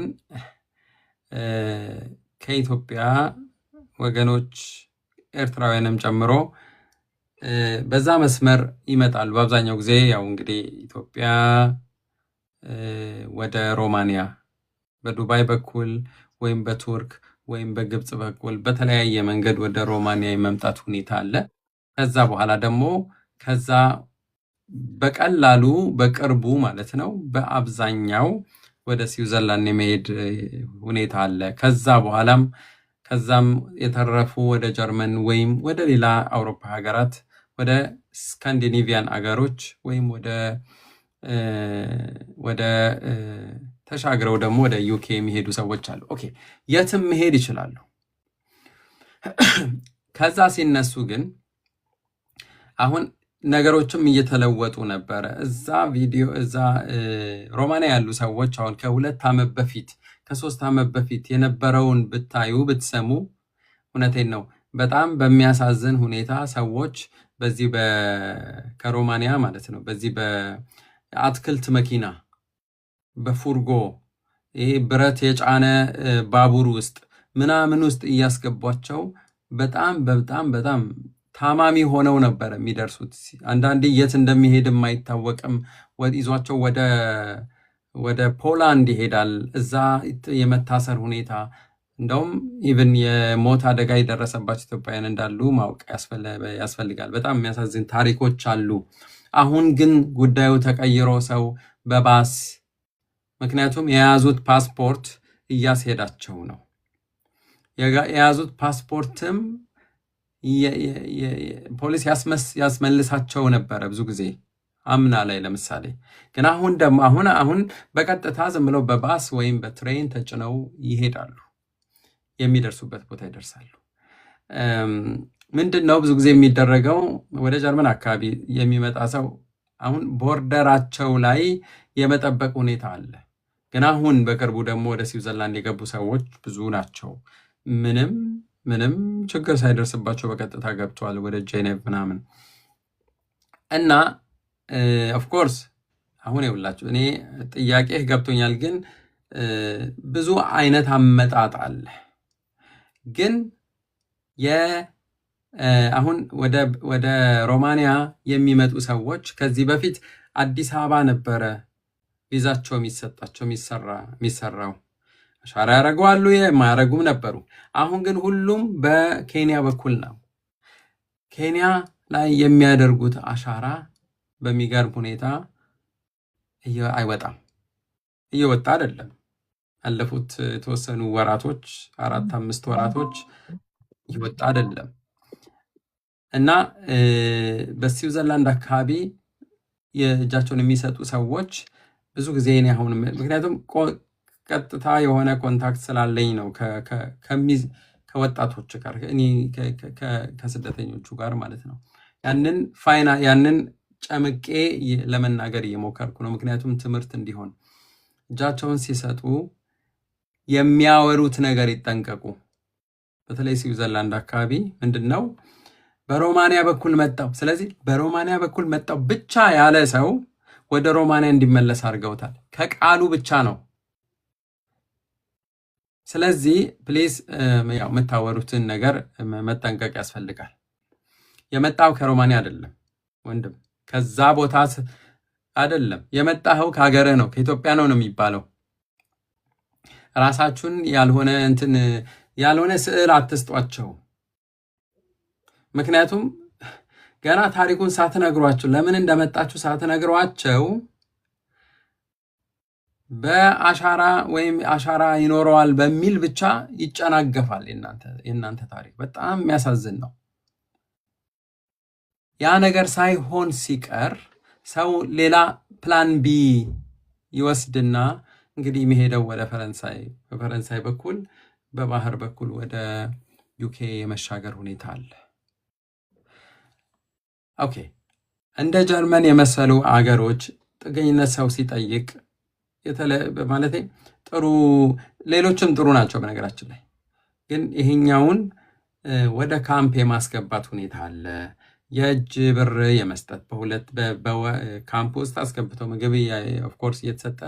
ከኢትዮጵያ ወገኖች ኤርትራውያንም ጨምሮ በዛ መስመር ይመጣሉ። በአብዛኛው ጊዜ ያው እንግዲህ ኢትዮጵያ ወደ ሮማኒያ በዱባይ በኩል ወይም በቱርክ ወይም በግብፅ በኩል በተለያየ መንገድ ወደ ሮማኒያ የመምጣት ሁኔታ አለ። ከዛ በኋላ ደግሞ ከዛ በቀላሉ በቅርቡ ማለት ነው በአብዛኛው ወደ ስዊዘርላንድ የመሄድ ሁኔታ አለ። ከዛ በኋላም ከዛም የተረፉ ወደ ጀርመን ወይም ወደ ሌላ አውሮፓ ሀገራት ወደ ስካንዲኔቪያን አገሮች ወይም ወደ ተሻግረው ደግሞ ወደ ዩኬ የሚሄዱ ሰዎች አሉ። ኦኬ የትም መሄድ ይችላሉ። ከዛ ሲነሱ ግን አሁን ነገሮችም እየተለወጡ ነበረ። እዛ ሮማኒያ ያሉ ሰዎች አሁን ከ2 ዓመት በፊት ከ3 ዓመት በፊት የነበረውን ብታዩ ብትሰሙ፣ እውነቴን ነው በጣም በሚያሳዝን ሁኔታ ሰዎች በዚህ ከሮማኒያ ማለት ነው በዚህ በአትክልት መኪና በፉርጎ ይሄ ብረት የጫነ ባቡር ውስጥ ምናምን ውስጥ እያስገቧቸው በጣም ታማሚ ሆነው ነበር የሚደርሱት። አንዳንዴ የት እንደሚሄድም አይታወቅም። ይዟቸው ወደ ፖላንድ ይሄዳል። እዛ የመታሰር ሁኔታ እንደውም ኢቭን የሞት አደጋ የደረሰባቸው ኢትዮጵያውያን እንዳሉ ማወቅ ያስፈልጋል። በጣም የሚያሳዝን ታሪኮች አሉ። አሁን ግን ጉዳዩ ተቀይሮ ሰው በባስ ምክንያቱም የያዙት ፓስፖርት እያስሄዳቸው ነው። የያዙት ፓስፖርትም ፖሊስ ያስመልሳቸው ነበረ ብዙ ጊዜ አምና ላይ ለምሳሌ። ግን አሁን ደግሞ አሁን በቀጥታ ዝም ብለው በባስ ወይም በትሬን ተጭነው ይሄዳሉ፣ የሚደርሱበት ቦታ ይደርሳሉ። ምንድን ነው ብዙ ጊዜ የሚደረገው ወደ ጀርመን አካባቢ የሚመጣ ሰው አሁን ቦርደራቸው ላይ የመጠበቅ ሁኔታ አለ። ግን አሁን በቅርቡ ደግሞ ወደ ስዊዘርላንድ የገቡ ሰዎች ብዙ ናቸው። ምንም ችግር ሳይደርስባቸው በቀጥታ ገብተዋል ወደ ጄኔቭ ምናምን እና ኦፍኮርስ አሁን ይኸውላችሁ እኔ ጥያቄህ ገብቶኛል፣ ግን ብዙ አይነት አመጣጥ አለ። ግን አሁን ወደ ሮማንያ የሚመጡ ሰዎች ከዚህ በፊት አዲስ አበባ ነበረ ቪዛቸው የሚሰጣቸው የሚሰራው፣ አሻራ ያደርገዋሉ፣ የማያደርጉም ነበሩ። አሁን ግን ሁሉም በኬንያ በኩል ነው። ኬንያ ላይ የሚያደርጉት አሻራ በሚገርም ሁኔታ አይወጣም፣ እየወጣ አይደለም። ያለፉት የተወሰኑ ወራቶች 4-5 ወራቶች እየወጣ አይደለም እና በስዊዘርላንድ አካባቢ የእጃቸውን የሚሰጡ ሰዎች ብዙ ጊዜ እኔ አሁን ምክንያቱም ቀጥታ የሆነ ኮንታክት ስላለኝ ነው ከወጣቶች ጋር ከስደተኞቹ ጋር ማለት ነው። ያንን ጨምቄ ለመናገር እየሞከርኩ ነው። ምክንያቱም ትምህርት እንዲሆን እጃቸውን ሲሰጡ የሚያወሩት ነገር ይጠንቀቁ። በተለይ ስዊዘርላንድ አካባቢ ምንድን ነው በሮማንያ በኩል መጣው፣ ስለዚህ በሮማንያ በኩል መጣው ብቻ ያለ ሰው ወደ ሮማንያ እንዲመለስ አድርገውታል። ከቃሉ ብቻ ነው። ስለዚህ ፕሊዝ ያው የምታወሩትን ነገር መጠንቀቅ ያስፈልጋል። የመጣው ከሮማንያ አይደለም ወንድም፣ ከዛ ቦታ አይደለም የመጣኸው፣ ከሀገርህ ነው፣ ከኢትዮጵያ ነው የሚባለው። ራሳችሁን ያልሆነ ስዕል አትስጧቸው። ምክንያቱም ገና ታሪኩን ሳትነግሯቸው፣ ለምን እንደመጣችሁ ሳትነግሯቸው በአሻራ ወይም አሻራ ይኖረዋል በሚል ብቻ ይጨናገፋል። የእናንተ ታሪክ በጣም የሚያሳዝን ነው። ያ ነገር ሳይሆን ሲቀር ሰው ሌላ ፕላን ቢ ይወስድና እንግዲህ የሚሄደው ወደ ፈረንሳይ፣ በፈረንሳይ በኩል በባህር በኩል ወደ ዩኬ የመሻገር ሁኔታ አለ። ኦኬ፣ እንደ ጀርመን የመሰሉ አገሮች ጥገኝነት ሰው ሲጠይቅ ማለት ጥሩ፣ ሌሎችም ጥሩ ናቸው በነገራችን ላይ፣ ግን ይሄኛውን ወደ ካምፕ የማስገባት ሁኔታ አለ። የእጅ ብር የመስጠት በካምፕ ውስጥ አስገብተው ምግብ ኦፍኮርስ እየተሰጠ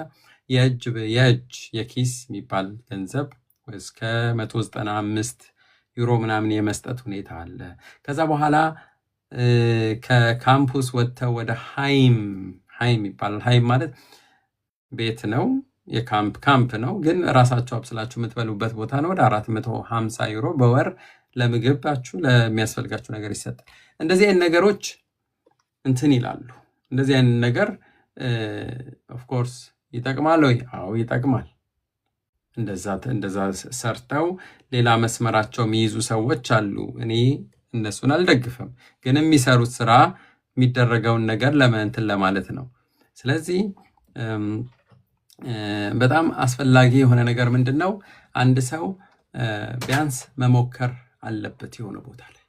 የኪስ የሚባል ገንዘብ እስከ 195 ዩሮ ምናምን የመስጠት ሁኔታ አለ። ከዛ በኋላ ከካምፑስ ወጥተው ወደ ሃይም ይባላል። ሃይም ማለት ቤት ነው፣ የካምፕ ነው፣ ግን ራሳቸው አብስላችሁ የምትበሉበት ቦታ ነው። ወደ 450 ዩሮ በወር ለምግባችሁ ለሚያስፈልጋችሁ ነገር ይሰጣል። እንደዚህ አይነት ነገሮች እንትን ይላሉ። እንደዚህ አይነት ነገር ኦፍኮርስ ይጠቅማል ወይ? አዎ ይጠቅማል። እንደዛ ሰርተው ሌላ መስመራቸው የሚይዙ ሰዎች አሉ። እኔ እነሱን አልደግፍም፣ ግን የሚሰሩት ስራ የሚደረገውን ነገር ለመንትን ለማለት ነው። ስለዚህ በጣም አስፈላጊ የሆነ ነገር ምንድን ነው? አንድ ሰው ቢያንስ መሞከር አለበት። የሆነ ቦታ ላይ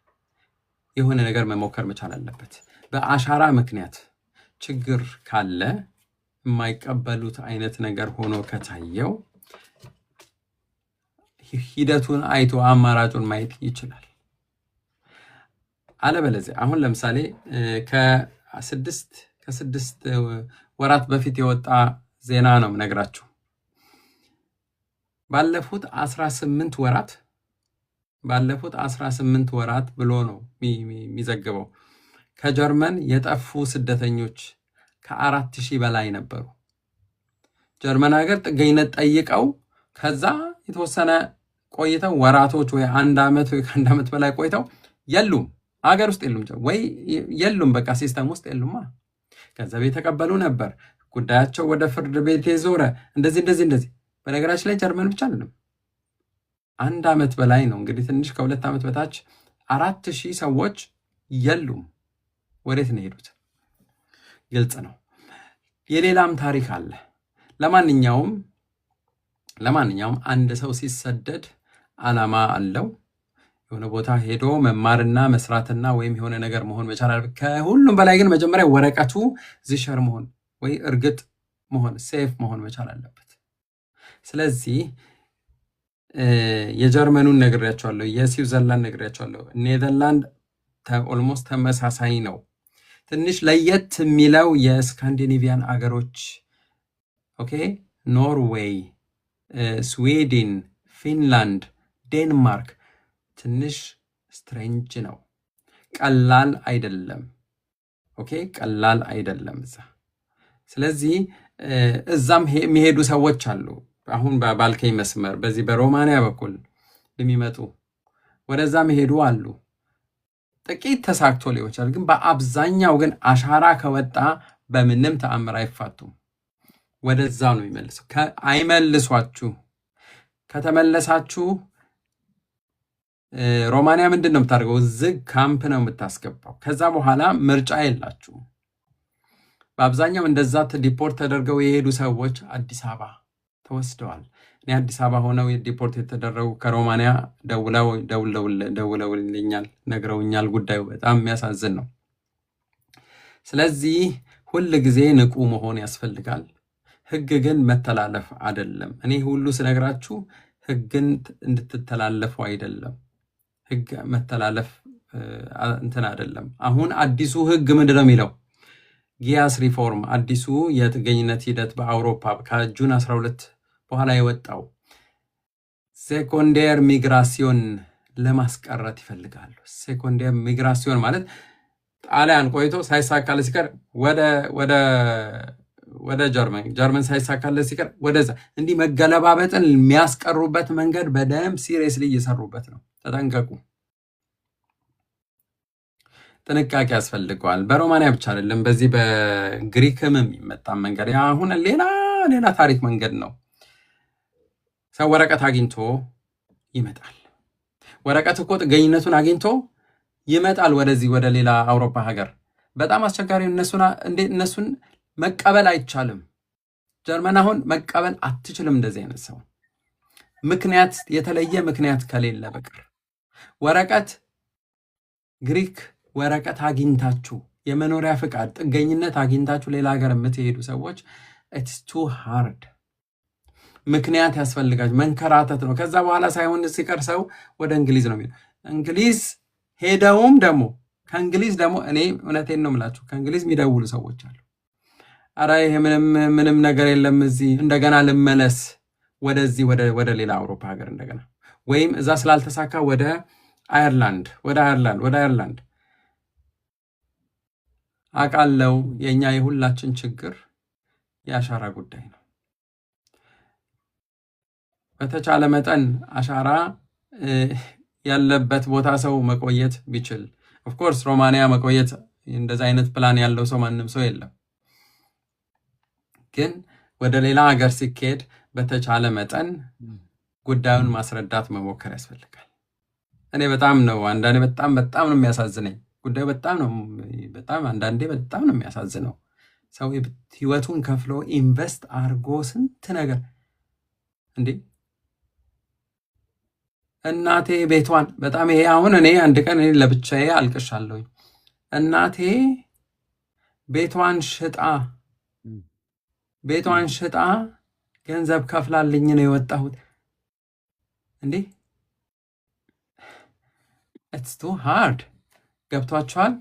የሆነ ነገር መሞከር መቻል አለበት። በአሻራ ምክንያት ችግር ካለ የማይቀበሉት አይነት ነገር ሆኖ ከታየው ሂደቱን አይቶ አማራጩን ማየት ይችላል። አለበለዚያ አሁን ለምሳሌ ከስድስት ወራት በፊት የወጣ ዜና ነው የምነግራችሁ። ባለፉት 18 ወራት ብሎ ነው የሚዘግበው። ከጀርመን የጠፉ ስደተኞች ከ4000 በላይ ነበሩ። ጀርመን ሀገር ጥገኝነት ጠይቀው ከዛ የተወሰነ ቆይተው ወራቶች ወይ 1 ዓመት ወይ ከ1 ዓመት በላይ ቆይተው የሉም፣ ሀገር ውስጥ የሉም፣ ወይ የሉም፣ በቃ ሲስተም ውስጥ የሉማ። ገንዘብ የተቀበሉ ነበር፣ ጉዳያቸው ወደ ፍርድ ቤት የዞረ እንደዚህ። በነገራችን ላይ ጀርመን ብቻ አይደለም፣ 1 ዓመት በላይ ነው እንግዲህ፣ ትንሽ ከ2 ዓመት በታች 4000 ሰዎች የሉም። ወዴት ነው ሄዱት? ግልጽ ነው። የሌላም ታሪክ አለ። ለማንኛውም አንድ ሰው ሲሰደድ ዓላማ አለው። የሆነ ቦታ ሄዶ መማርና መስራትና ወይም የሆነ ነገር መሆን መቻል አለበት። ከሁሉም በላይ ግን መጀመሪያ ወረቀቱ ዚሸር መሆን ወይ እርግጥ መሆን ሴፍ መሆን መቻል አለበት። ስለዚህ የጀርመኑን ነግሬያቸዋለሁ፣ የስዊዘርላንድ ነግሬያቸዋለሁ። ኔዘርላንድ ኦልሞስት ተመሳሳይ ነው። ትንሽ ለየት የሚለው የስካንዲኔቪያን አገሮች ኦኬ፣ ኖርዌይ፣ ስዊድን፣ ፊንላንድ፣ ዴንማርክ ትንሽ ስትሬንጅ ነው። ቀላል አይደለም። ኦኬ፣ ቀላል አይደለም እዛ። ስለዚህ እዛም የሚሄዱ ሰዎች አሉ። አሁን ባልከኝ መስመር በዚህ በሮማንያ በኩል የሚመጡ ወደዛ የሚሄዱ አሉ። ጥቂት ተሳክቶ ሊሆን ይችላል፣ ግን በአብዛኛው ግን አሻራ ከወጣ በምንም ተአምር አይፋቱም። ወደዛ ነው የሚመልሱ። አይመልሷችሁ። ከተመለሳችሁ ሮማንያ ምንድን ነው የምታደርገው? ዝግ ካምፕ ነው የምታስገባው። ከዛ በኋላ ምርጫ የላችሁ። በአብዛኛው እንደዛ ዲፖርት ተደርገው የሄዱ ሰዎች አዲስ አበባ ተወስደዋል። እኔ አዲስ አበባ ሆነው ዲፖርት የተደረጉ ከሮማንያ ደውለውልኛል፣ ነግረውኛል። ጉዳዩ በጣም የሚያሳዝን ነው። ስለዚህ ሁል ጊዜ ንቁ መሆን ያስፈልጋል። ህግ ግን መተላለፍ አይደለም። እኔ ሁሉ ስነግራችሁ ህግን እንድትተላለፉ አይደለም። ህግ መተላለፍ እንትን አይደለም። አሁን አዲሱ ህግ ምንድን ነው የሚለው? ጊያስ ሪፎርም፣ አዲሱ የጥገኝነት ሂደት በአውሮፓ ከጁን 12 በኋላ የወጣው ሴኮንዴር ሚግራሲዮን ለማስቀረት ይፈልጋሉ። ሴኮንዴር ሚግራሲዮን ማለት ጣሊያን ቆይቶ ሳይሳካለ ሲቀር ወደ ጀርመን ሳይሳካለ ሲቀር ወደዛ፣ እንዲህ መገለባበጥን የሚያስቀሩበት መንገድ በደንብ ሲሪየስሊ እየሰሩበት ነው። ተጠንቀቁ። ጥንቃቄ ያስፈልገዋል። በሮማንያ ብቻ አይደለም፣ በዚህ በግሪክም የሚመጣ መንገድ አሁን ሌላ ታሪክ መንገድ ነው። ሰው ወረቀት አግኝቶ ይመጣል። ወረቀት እኮ ጥገኝነቱን አግኝቶ ይመጣል ወደዚህ ወደ ሌላ አውሮፓ ሀገር። በጣም አስቸጋሪ። እነሱን መቀበል አይቻልም። ጀርመን አሁን መቀበል አትችልም እንደዚህ አይነት ሰው፣ ምክንያት የተለየ ምክንያት ከሌለ በቀር። ወረቀት ግሪክ ወረቀት አግኝታችሁ የመኖሪያ ፍቃድ ጥገኝነት አግኝታችሁ ሌላ ሀገር የምትሄዱ ሰዎች ኢትስ ቱ ሃርድ። ምክንያት ያስፈልጋችሁ። መንከራተት ነው። ከዛ በኋላ ሳይሆን ሲቀር ሰው ወደ እንግሊዝ ነው የሚለው። እንግሊዝ ሄደውም ደግሞ ከእንግሊዝ ደግሞ እኔ እውነቴን ነው የምላችሁ ከእንግሊዝ የሚደውሉ ሰዎች አሉ። አረ ይሄ ምንም ነገር የለም እዚህ እንደገና ልመለስ ወደዚህ ወደ ሌላ አውሮፓ ሀገር እንደገና፣ ወይም እዛ ስላልተሳካ ወደ አየርላንድ አቃለው። የኛ የሁላችን ችግር የአሻራ ጉዳይ ነው። በተቻለ መጠን አሻራ ያለበት ቦታ ሰው መቆየት ቢችል፣ ኦፍኮርስ ሮማንያ መቆየት እንደዛ አይነት ፕላን ያለው ሰው ማንም ሰው የለም። ግን ወደ ሌላ ሀገር ሲካሄድ በተቻለ መጠን ጉዳዩን ማስረዳት መሞከር ያስፈልጋል። እኔ አንዳንዴ በጣም ነው የሚያሳዝነኝ ጉዳዩ። አንዳንዴ በጣም ነው የሚያሳዝነው። ሰው ህይወቱን ከፍሎ ኢንቨስት አድርጎ ስንት ነገር እንዴ እናቴ ቤቷን በጣም ይሄ አሁን እኔ አንድ ቀን ለብቻዬ አልቅሻለሁኝ። እናቴ ቤቷን ሽጣ ገንዘብ ከፍላልኝ ነው የወጣሁት። እንዴ ኢትስ ቱ ሃርድ። ገብቷችኋል?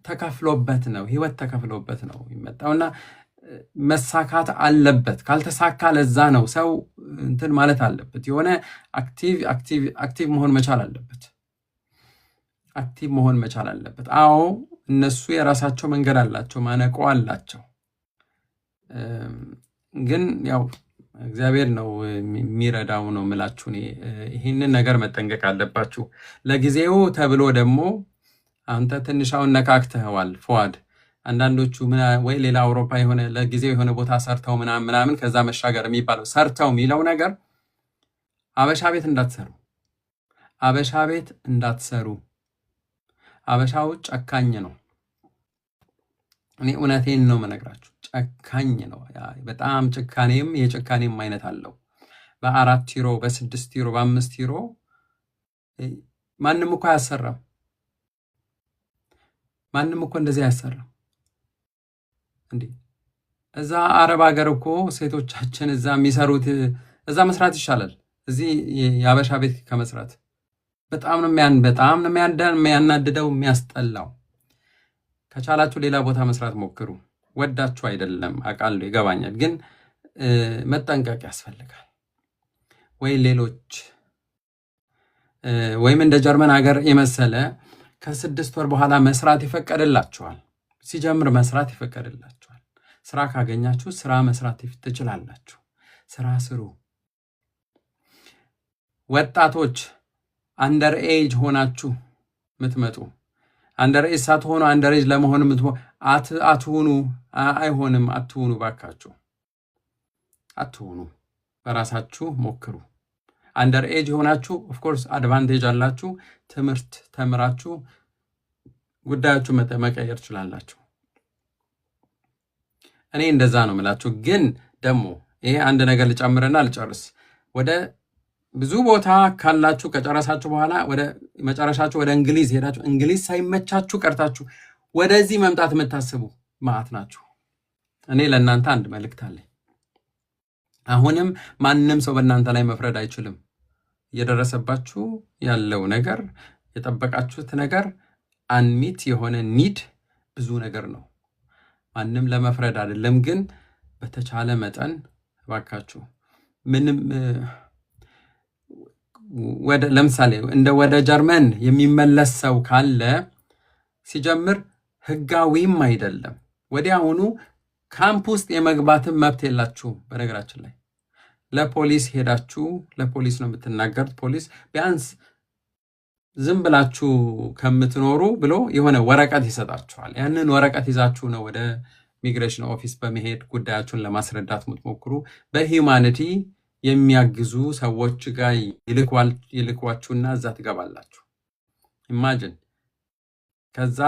ተከፍሎበት ነው ህይወት ተከፍሎበት ነው የሚመጣውና መሳካት አለበት። ካልተሳካ ለዛ ነው ሰው እንትን ማለት አለበት። የሆነ አክቲቭ መሆን መቻል አለበት። አዎ እነሱ የራሳቸው መንገድ አላቸው፣ ማነቆ አላቸው። ግን ያው እግዚአብሔር ነው የሚረዳው ነው የምላችሁ። ይህንን ነገር መጠንቀቅ አለባችሁ። ለጊዜው ተብሎ ደግሞ አንተ ትንሻውን ነካክተኸዋል ፉአድ። አንዳንዶቹ ወይ ሌላ አውሮፓ የሆነ ለጊዜው የሆነ ቦታ ሰርተው ምናምን ከዛ መሻገር የሚባለው ሰርተው የሚለው ነገር አበሻ ቤት እንዳትሰሩ። አበሻው ጨካኝ ነው። እኔ እውነቴን ነው የምነግራችሁ፣ ጨካኝ ነው በጣም። ጭካኔም የጭካኔም አይነት አለው። በ4 ዩሮ፣ በ6 ዩሮ፣ በ5 ዩሮ ማንም እኮ አያሰራም። ማንም እኮ እንደዚህ አያሰራም እንዴ። እዛ አረብ ሀገር እኮ ሴቶቻችን እዛ የሚሰሩት እዛ መስራት ይሻላል እዚህ የአበሻ ቤት ከመስራት። በጣም ነው የሚያናድደው የሚያስጠላው። ከቻላችሁ ሌላ ቦታ መስራት ሞክሩ። ወዳችሁ አይደለም አውቃለሁ፣ ይገባኛል። ግን መጠንቀቅ ያስፈልጋል። ወይ ሌሎች ወይም እንደ ጀርመን ሀገር የመሰለ ከ6 ወር በኋላ መስራት ይፈቀድላችኋል። ሲጀምር መስራት ይፈቀድላችኋል። ስራ ካገኛችሁ ስራ መስራት ትችላላችሁ። ስራ ስሩ። ወጣቶች አንደር ኤጅ ሆናችሁ ምትመጡ አንደር ኤጅ ሳትሆኑ አንደር ኤጅ ለመሆን አትሁኑ። አይሆንም። አትሁኑ፣ ባካችሁ አትሁኑ። በራሳችሁ ሞክሩ። አንደር ኤጅ ሆናችሁ ኦፍ ኮርስ አድቫንቴጅ አላችሁ። ትምህርት ተምራችሁ ጉዳያችሁ መቀየር ትችላላችሁ። እኔ እንደዛ ነው የምላችሁ። ግን ደግሞ ይሄ አንድ ነገር ልጨምርና ልጨርስ። ወደ ብዙ ቦታ ካላችሁ ከጨረሳችሁ በኋላ ወደ መጨረሻችሁ ወደ እንግሊዝ ሄዳችሁ እንግሊዝ ሳይመቻችሁ ቀርታችሁ ወደዚህ መምጣት የምታስቡ ማዕት ናችሁ። እኔ ለእናንተ አንድ መልእክት አለኝ። አሁንም ማንም ሰው በእናንተ ላይ መፍረድ አይችልም። እየደረሰባችሁ ያለው ነገር የጠበቃችሁት ነገር አንሚት የሆነ ኒድ ብዙ ነገር ነው። ማንም ለመፍረድ አይደለም። ግን በተቻለ መጠን እባካችሁ ምንም ለምሳሌ ወደ ጀርመን የሚመለስ ሰው ካለ ሲጀምር ህጋዊም አይደለም። ወዲያውኑ ካምፕ ውስጥ የመግባትን መብት የላችሁም። በነገራችን ላይ ለፖሊስ ሄዳችሁ ለፖሊስ ነው የምትናገሩት። ፖሊስ ቢያንስ ዝም ብላችሁ ከምትኖሩ ብሎ የሆነ ወረቀት ይሰጣችኋል። ያንን ወረቀት ይዛችሁ ነው ወደ ኢሚግሬሽን ኦፊስ በመሄድ ጉዳያችሁን ለማስረዳት የምትሞክሩ። በሂውማኒቲ የሚያግዙ ሰዎች ጋር ይልኳችሁና እዛ ትገባላችሁ። ኢማጅን ከዛ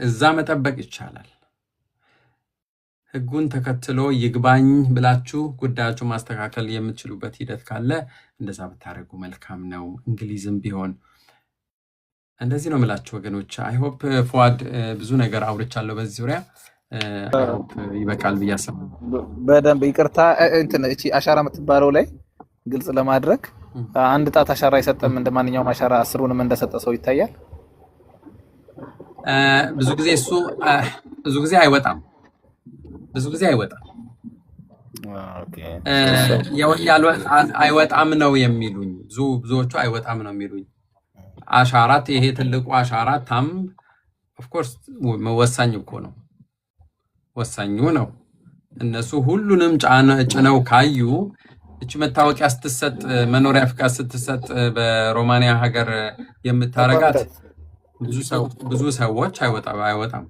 እዛ መጠበቅ ይቻላል። ህጉን ተከትሎ ይግባኝ ብላችሁ ጉዳያችሁ ማስተካከል የምትችሉበት ሂደት ካለ እንደዛ ብታደርጉ መልካም ነው። እንግሊዝም ቢሆን እንደዚህ ነው የምላችሁ ወገኖች። አይሆፕ ፉአድ ብዙ ነገር አውርቻለሁ በዚህ ዙሪያ። አይሆፕ ይበቃል ብዬ አስባለሁ። በደንብ ይቅርታ። እቺ አሻራ የምትባለው ላይ ግልጽ ለማድረግ አንድ ጣት አሻራ አይሰጠም። እንደ ማንኛውም አሻራ 10ሩንም እንደሰጠ ሰው ይታያል። ብዙ ጊዜ እሱ ብዙ ጊዜ አይወጣም። አይወጣም ነው የሚሉኝ። ብዙዎቹ አይወጣም ነው የሚሉኝ። አሻራት ይሄ ትልቁ አሻራ ኦፍኮርስ ወሳኝ እኮ ነው፣ ወሳኙ ነው። እነሱ ሁሉንም ጭነው ካዩ እቺ መታወቂያ ስትሰጥ መኖሪያ ፍቃድ ስትሰጥ በሮማኒያ ሀገር የምታረጋት ብዙ ሰዎች አይወጣም።